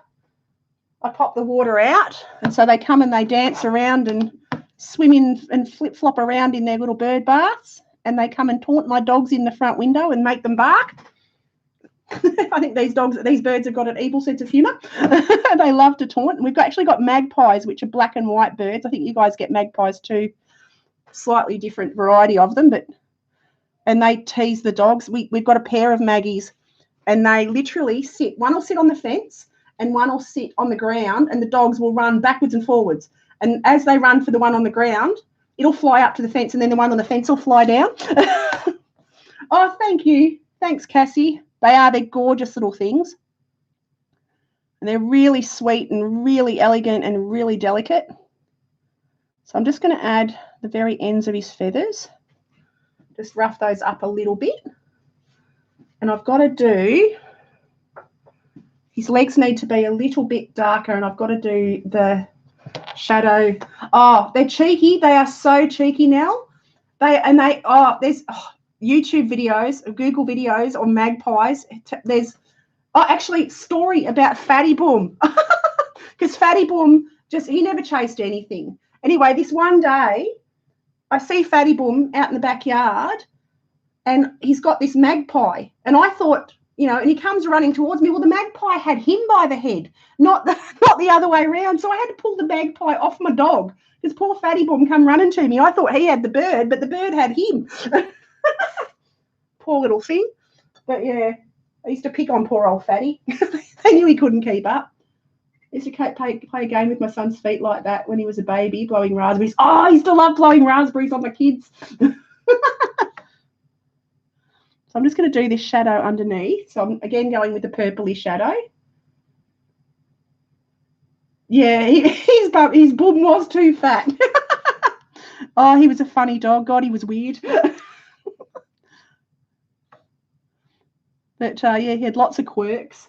I pop the water out, and so they come and they dance around and swim in and flip-flop around in their little bird baths, and they come and taunt my dogs in the front window and make them bark. I think these birds have got an evil sense of humour. They love to taunt. And we've actually got magpies, which are black and white birds. I think you guys get magpies too. Slightly different variety of them, and they tease the dogs. We've got a pair of maggies, and they literally sit. One will sit on the fence, and one will sit on the ground, and the dogs will run backwards and forwards. And as they run for the one on the ground, it'll fly up to the fence, and then the one on the fence will fly down. Oh, thank you. Thanks, Cassie. They're gorgeous little things. And they're really sweet and really elegant and really delicate. So I'm just going to add the very ends of his feathers. Just rough those up a little bit. And I've got to do, his legs need to be a little bit darker, and I've got to do the shadow. Oh, they're cheeky. They are so cheeky now. There's YouTube videos, Google videos on magpies. There's actually story about Fatty Boom, because Fatty Boom he never chased anything. Anyway, this one day I see Fatty Boom out in the backyard, and he's got this magpie, and I thought, and he comes running towards me. Well, the magpie had him by the head, not the other way around. So I had to pull the magpie off my dog, because poor Fatty Boom come running to me. I thought he had the bird, but the bird had him. Poor little thing. But yeah, I used to pick on poor old Fatty. They knew he couldn't keep up. I used to play a game with my son's feet like that when he was a baby, blowing raspberries. Oh, I used to love blowing raspberries on my kids. So I'm just going to do this shadow underneath. So I'm, again, going with the purpley shadow. Yeah, his bum was too fat. Oh, he was a funny dog. God, he was weird. But yeah, he had lots of quirks.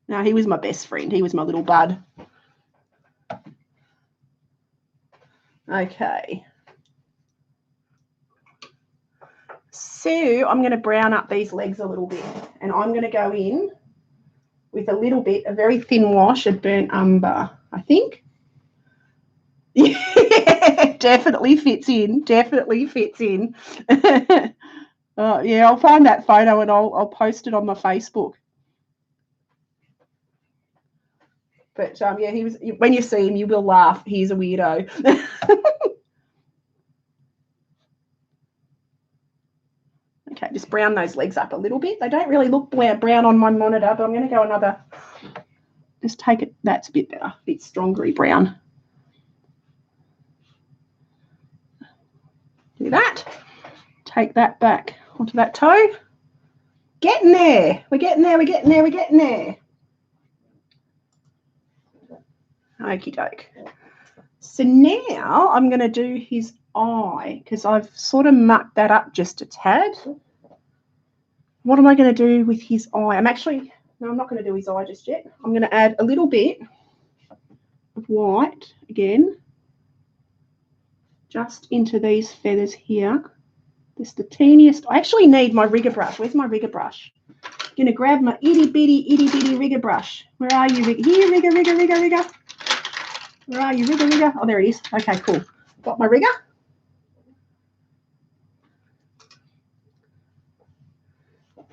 No, he was my best friend. He was my little bud. Okay. So I'm going to brown up these legs a little bit, and I'm going to go in with a little bit, a very thin wash of burnt umber, I think. Yeah, definitely fits in. Definitely fits in. Yeah, I'll find that photo and I'll post it on my Facebook. But yeah, he was. When you see him, you will laugh. He's a weirdo. Okay, just brown those legs up a little bit. They don't really look brown on my monitor, but I'm going to go another. Just take it. That's a bit better, a bit strongery brown. Do that. Take that back onto that toe. Getting there. We're getting there. We're getting there. We're getting there. Okie doke. So now I'm going to do his eye because I've sort of mucked that up just a tad. What am I going to do with his eye? I'm not going to do his eye just yet. I'm going to add a little bit of white again, just into these feathers here. Just the teeniest. I actually need my rigger brush. Where's my rigger brush? I'm going to grab my itty bitty rigger brush. Where are you, rigger? Here, rigger. Where are you, rigger? Oh, there it is. Okay, cool. Got my rigger.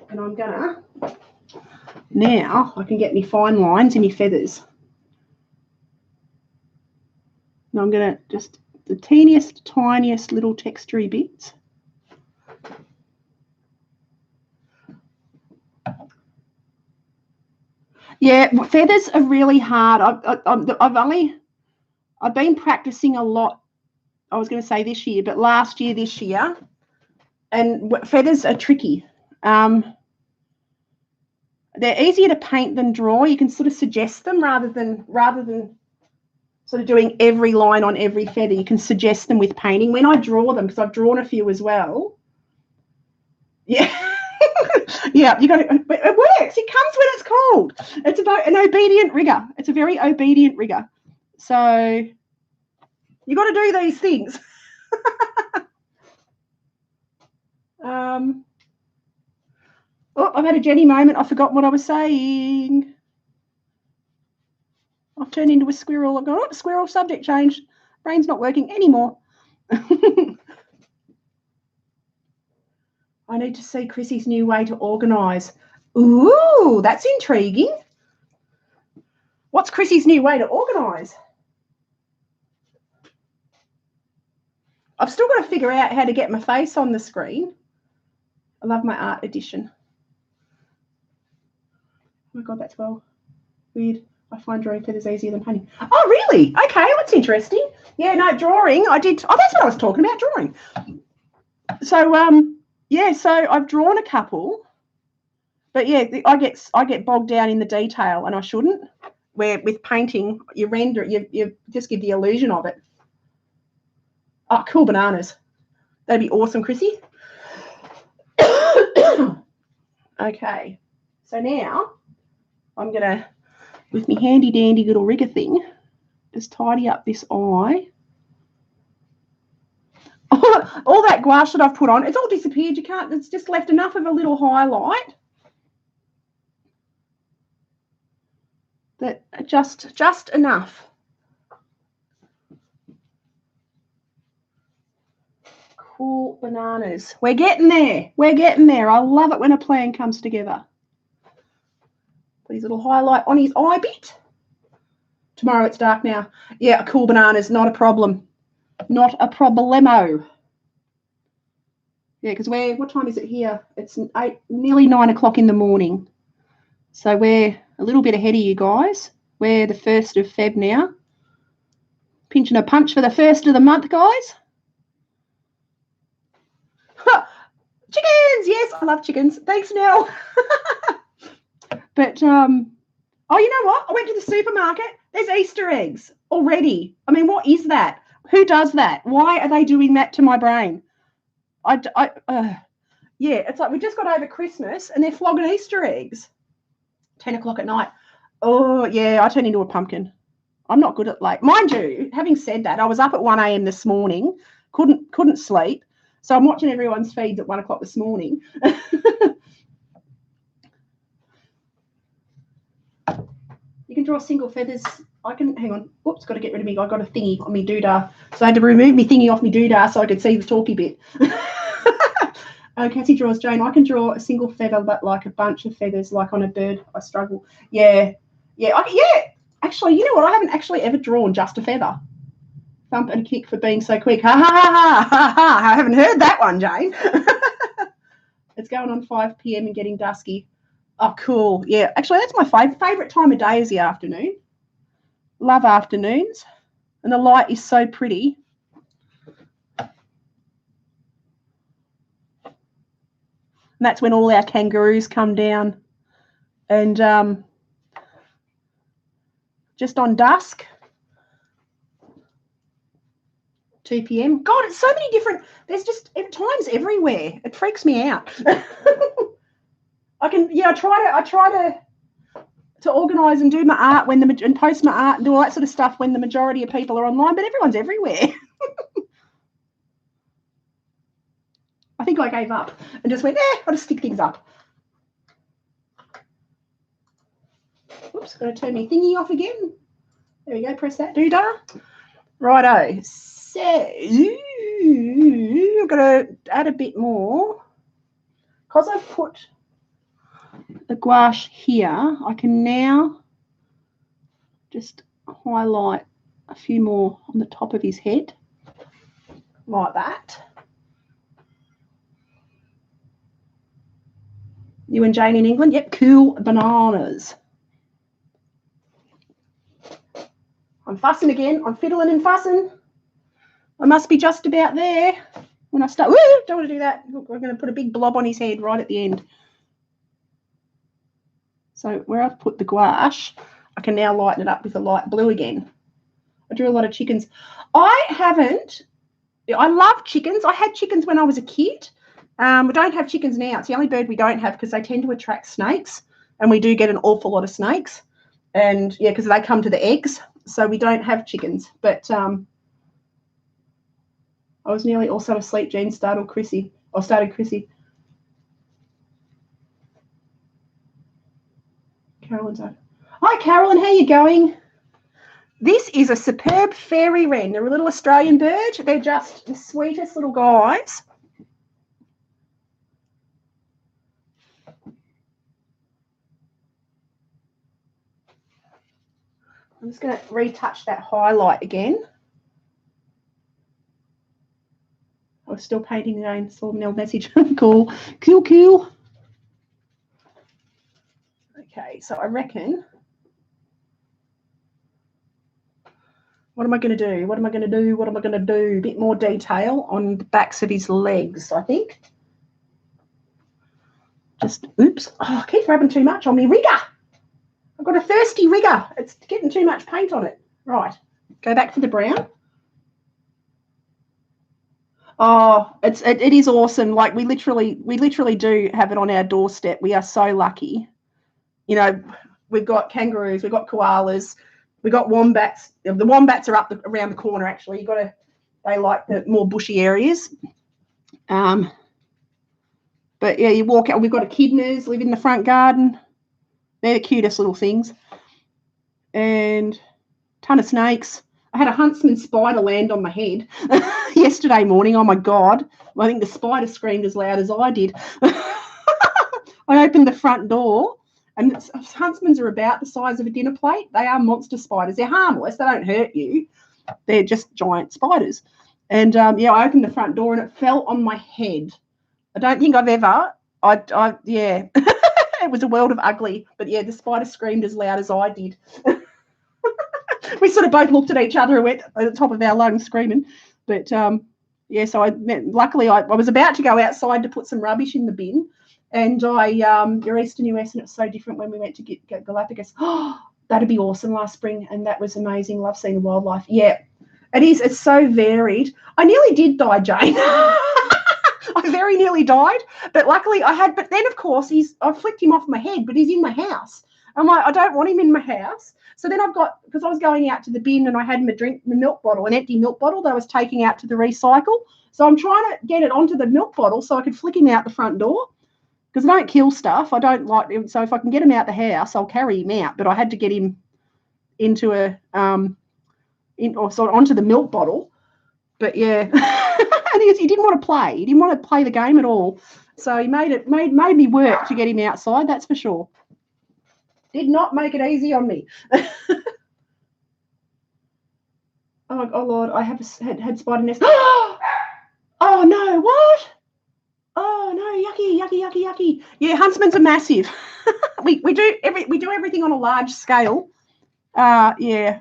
And I'm gonna, now I can get me fine lines in my feathers. And I'm gonna just the teeniest, tiniest little textury bits. Yeah, feathers are really hard. I've been practicing a lot. I was going to say this year, but this year, and feathers are tricky. They're easier to paint than draw. You can sort of suggest them rather than sort of doing every line on every feather. You can suggest them with painting. When I draw them, because I've drawn a few as well. Yeah. Yeah, you got it. It works. It comes when it's called. It's about an obedient rigger. It's a very obedient rigger. So you got to do these things. Oh, I've had a Jenny moment. I forgot what I was saying. I've turned into a squirrel. I've gone, oh, squirrel, subject change. Brain's not working anymore. I need to see Chrissy's new way to organise. Ooh, that's intriguing. What's Chrissy's new way to organise? I've still got to figure out how to get my face on the screen. I love my art edition. Oh my God, that's well weird. I find drawing feathers easier than painting. Oh, really? Okay, that's interesting. Yeah, no, drawing, I did. Oh, that's what I was talking about, drawing. So, yeah, so I've drawn a couple, but yeah, I get bogged down in the detail, and I shouldn't. Where with painting, you render it, you just give the illusion of it. Oh, cool bananas. That'd be awesome, Chrissy. Okay, so now I'm going to, with my handy-dandy little rigger thing, just tidy up this eye. All that gouache that I've put on, it's all disappeared. You can't, it's just left enough of a little highlight that just enough. Cool bananas. We're getting there. We're getting there. I love it when a plan comes together. Put his little highlight on his eye bit. Tomorrow it's dark now. Yeah, cool bananas. Not a problem. Not a problemo. Yeah, because what time is it here? It's nearly 9 o'clock in the morning. So we're a little bit ahead of you guys. We're the 1st of Feb now. Pinching a punch for the 1st of the month, guys. Chickens! Yes, I love chickens. Thanks, Nell. But, oh, you know what? I went to the supermarket. There's Easter eggs already. I mean, what is that? Who does that? Why are they doing that to my brain? Yeah, it's like we just got over Christmas and they're flogging Easter eggs. 10 o'clock at night. Oh, yeah, I turn into a pumpkin. I'm not good at mind you, having said that, I was up at 1 a.m. this morning, couldn't sleep. So I'm watching everyone's feeds at 1 o'clock this morning. You can draw single feathers. I can, hang on. Whoops, got to get rid of me. I got a thingy on me doodah. So I had to remove me thingy off me doodah so I could see the talky bit. Cassie draws Jane. I can draw a single feather, but like a bunch of feathers, like on a bird. I struggle. Yeah. Actually, you know what? I haven't actually ever drawn just a feather. Thump and kick for being so quick. Ha ha ha ha ha. I haven't heard that one, Jane. It's going on 5 p.m. and getting dusky. Oh, cool. Yeah, actually, that's my favourite time of day is the afternoon. Love afternoons. And the light is so pretty. And that's when all our kangaroos come down. And just on dusk, 2 p.m. God, it's so many different, there's just times everywhere. It freaks me out. I try to organise and do my art and post my art and do all that sort of stuff when the majority of people are online, but everyone's everywhere. I think I gave up and just went, I'll just stick things up. Oops, got to turn my thingy off again. There we go, press that doodah. Righto. So I've got to add a bit more. Because I've put the gouache here, I can now just highlight a few more on the top of his head, like that. You and Jane in England? Yep, cool bananas. I'm fussing again. I'm fiddling and fussing. I must be just about there when I start. Woo! Don't want to do that. Look, we're going to put a big blob on his head right at the end. So where I've put the gouache, I can now lighten it up with a light blue again. I drew a lot of chickens. I love chickens. I had chickens when I was a kid. We don't have chickens now. It's the only bird we don't have because they tend to attract snakes, and we do get an awful lot of snakes. And, yeah, because they come to the eggs, so we don't have chickens. But I was nearly also asleep. Jean started Chrissy. Carolyn's on. Hi, Carolyn. How you going? This is a superb fairy wren. They're a little Australian bird. They're just the sweetest little guys. I'm just going to retouch that highlight again. I was still painting the name. Saw Nell message. Cool. Okay, so I reckon. What am I going to do? A bit more detail on the backs of his legs, I think. Just, oops. Oh, I keep grabbing too much on me rigger. I've got a thirsty rigger. It's getting too much paint on it. Right. Go back to the brown. Oh, it is awesome. Like we literally do have it on our doorstep. We are so lucky. You know, we've got kangaroos, we've got koalas, we've got wombats. The wombats are up around the corner. Actually, they like the more bushy areas. But yeah, you walk out. We've got echidnas live in the front garden. They're the cutest little things, and a ton of snakes. I had a huntsman spider land on my head yesterday morning. Oh, my God. I think the spider screamed as loud as I did. I opened the front door, and huntsmans are about the size of a dinner plate. They are monster spiders. They're harmless. They don't hurt you. They're just giant spiders. And, yeah, I opened the front door, and it fell on my head. I don't think I've ever yeah. It was a world of ugly. But, yeah, the spider screamed as loud as I did. We sort of both looked at each other and went at the top of our lungs screaming. But, yeah, so luckily I was about to go outside to put some rubbish in the bin. And you're Eastern US, and it's so different when we went to get Galapagos. Oh, that'd be awesome last spring. And that was amazing. Love seeing the wildlife. Yeah. It is. It's so varied. I nearly did die, Jane. I very nearly died, but luckily I had. But then, of course, I flicked him off my head, but he's in my house. I'm like, I don't want him in my house. So then because I was going out to the bin and I had my milk bottle, an empty milk bottle that I was taking out to the recycle. So I'm trying to get it onto the milk bottle so I could flick him out the front door, because I don't kill stuff. I don't like him. So if I can get him out the house, I'll carry him out. But I had to get him into onto the milk bottle. But yeah, and he didn't want to play. He didn't want to play the game at all. So he made me work to get him outside. That's for sure. Did not make it easy on me. Oh Lord, I have had spider nests. Oh no, what? Oh no, yucky. Yeah, huntsmans are massive. we do everything on a large scale. Yeah.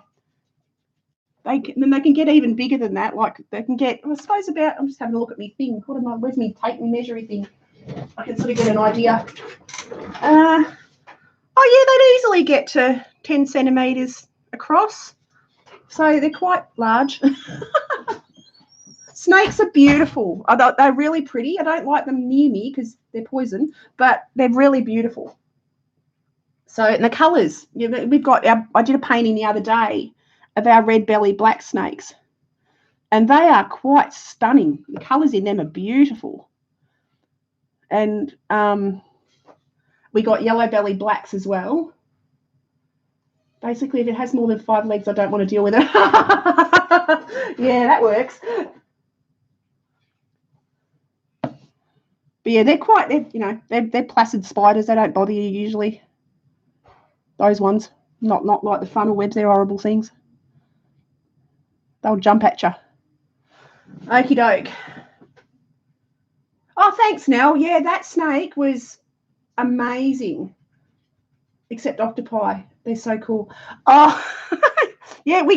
They can get even bigger than that. Like they can get, I suppose about. I'm just having a look at my thing. Where's my tape and measuring thing? I can sort of get an idea. Oh yeah, they'd easily get to 10 centimetres across. So they're quite large. Snakes are beautiful. They're really pretty. I don't like them near me because they're poison, but they're really beautiful. So, and the colours, we've got I did a painting the other day of our red belly black snakes, and they are quite stunning. The colours in them are beautiful. And we got yellow belly blacks as well. Basically, if it has more than 5 legs, I don't want to deal with it. Yeah, that works. But yeah, they're placid spiders. They don't bother you usually. Those ones, not like the funnel webs. They're horrible things. They'll jump at you. Okie doke. Oh, thanks, Nell. Yeah, that snake was amazing. Except octopi. They're so cool. Oh, yeah,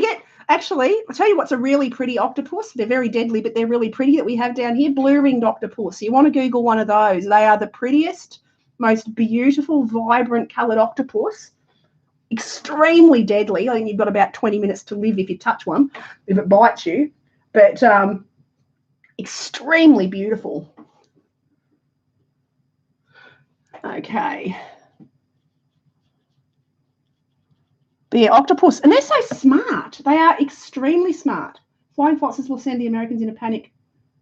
actually, I'll tell you what's a really pretty octopus. They're very deadly, but they're really pretty that we have down here. Blue-ringed octopus. You want to Google one of those. They are the prettiest, most beautiful, vibrant coloured octopus. Extremely deadly. I think you've got about 20 minutes to live if you touch one, if it bites you. But extremely beautiful. Okay. But yeah, octopus, and they're so smart. They are extremely smart. Flying foxes will send the Americans in a panic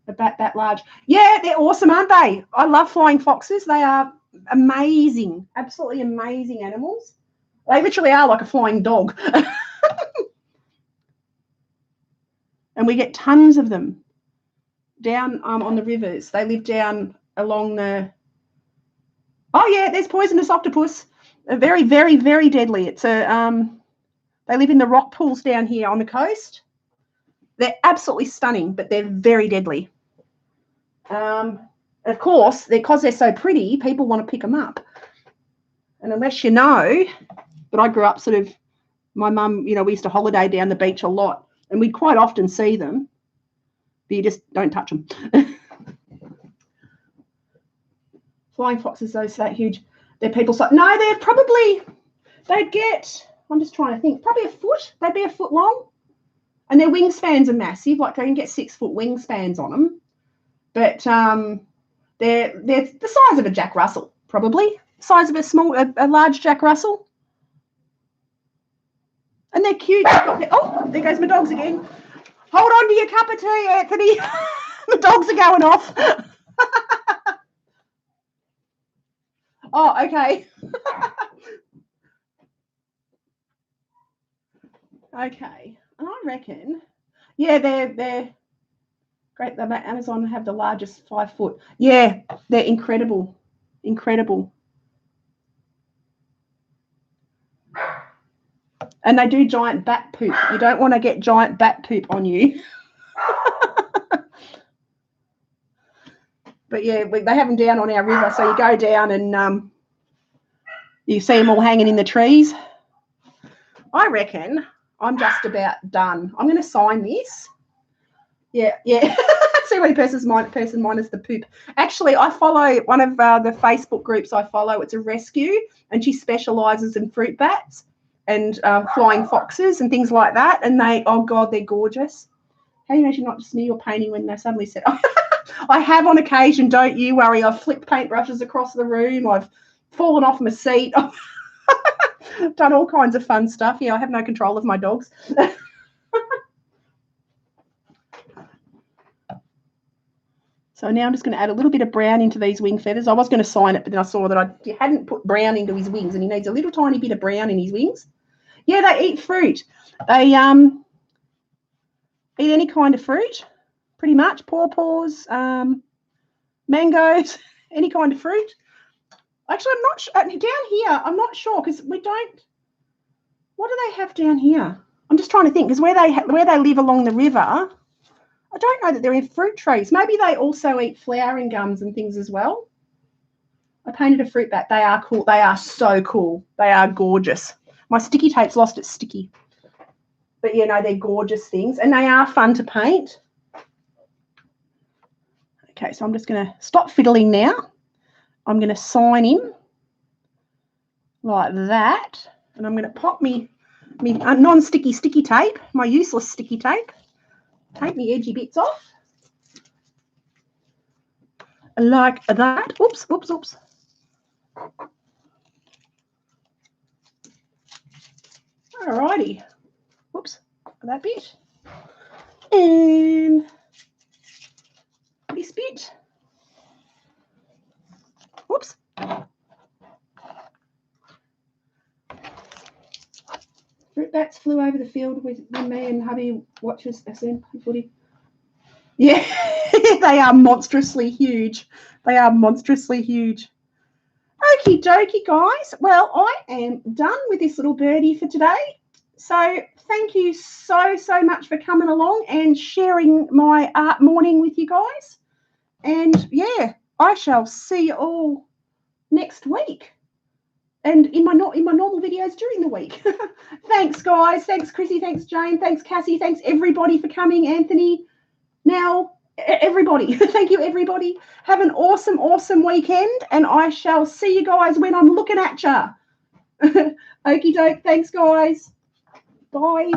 about that large. Yeah, they're awesome, aren't they? I love flying foxes. They are amazing, absolutely amazing animals. They literally are like a flying dog. And we get tons of them down on the rivers. They live down along the... Oh, yeah, there's poisonous octopus. They're very, very, very deadly. It's they live in the rock pools down here on the coast. They're absolutely stunning, but they're very deadly. Of course, because they're so pretty, people want to pick them up. And unless you know... But I grew up sort of, my mum, we used to holiday down the beach a lot, and we'd quite often see them, but you just don't touch them. Flying foxes, those that huge. They're people. No, they'd get, I'm just trying to think, probably a foot. They'd be a foot long. And their wingspans are massive. Like they can get 6-foot wingspans on them. But they're the size of a Jack Russell, probably. Size of a large Jack Russell. And they're cute. Oh, there goes my dogs again. Hold on to your cup of tea, Anthony. The dogs are going off. Oh, okay. Okay. And I reckon, yeah, they're great. Amazon have the largest 5-foot. Yeah, they're incredible. Incredible. And they do giant bat poop. You don't want to get giant bat poop on you. But yeah, they have them down on our river. So you go down and you see them all hanging in the trees. I reckon I'm just about done. I'm going to sign this. Yeah. See what person minus the poop. Actually, I follow one of the Facebook groups I follow. It's a rescue, and she specialises in fruit bats and flying foxes and things like that. And oh God, they're gorgeous. How do you actually not just smear your painting when they suddenly said, I have on occasion, don't you worry. I've flicked paintbrushes across the room. I've fallen off my seat. I've done all kinds of fun stuff. Yeah, I have no control of my dogs. So now I'm just going to add a little bit of brown into these wing feathers. I was going to sign it, but then I saw that I hadn't put brown into his wings, and he needs a little tiny bit of brown in his wings. Yeah, they eat fruit. They eat any kind of fruit, pretty much. Pawpaws, mangoes, any kind of fruit. Actually, I'm not sure. Down here, I'm not sure because we don't. What do they have down here? I'm just trying to think because where they live along the river, I don't know that they're in fruit trees. Maybe they also eat flowering gums and things as well. I painted a fruit bat. They are cool. They are so cool. They are gorgeous. My sticky tape's lost its sticky. But, you know, they're gorgeous things. And they are fun to paint. Okay, so I'm just going to stop fiddling now. I'm going to sign in like that. And I'm going to pop me non-sticky sticky tape, my useless sticky tape. Take the edgy bits off. Like that. Oops, oops, oops. Alrighty. Whoops, that bit. And this bit. Whoops. Fruit bats flew over the field when me and hubby watches footy. Yeah, they are monstrously huge. They are monstrously huge. Okie dokie, guys. Well, I am done with this little birdie for today. So thank you so much for coming along and sharing my art morning with you guys. And, yeah, I shall see you all next week. And in my normal videos during the week. Thanks, guys. Thanks, Chrissy. Thanks, Jane. Thanks, Cassie. Thanks, everybody, for coming. Anthony, now, everybody. Thank you, everybody. Have an awesome, awesome weekend. And I shall see you guys when I'm looking at you. Okie doke. Thanks, guys. Bye.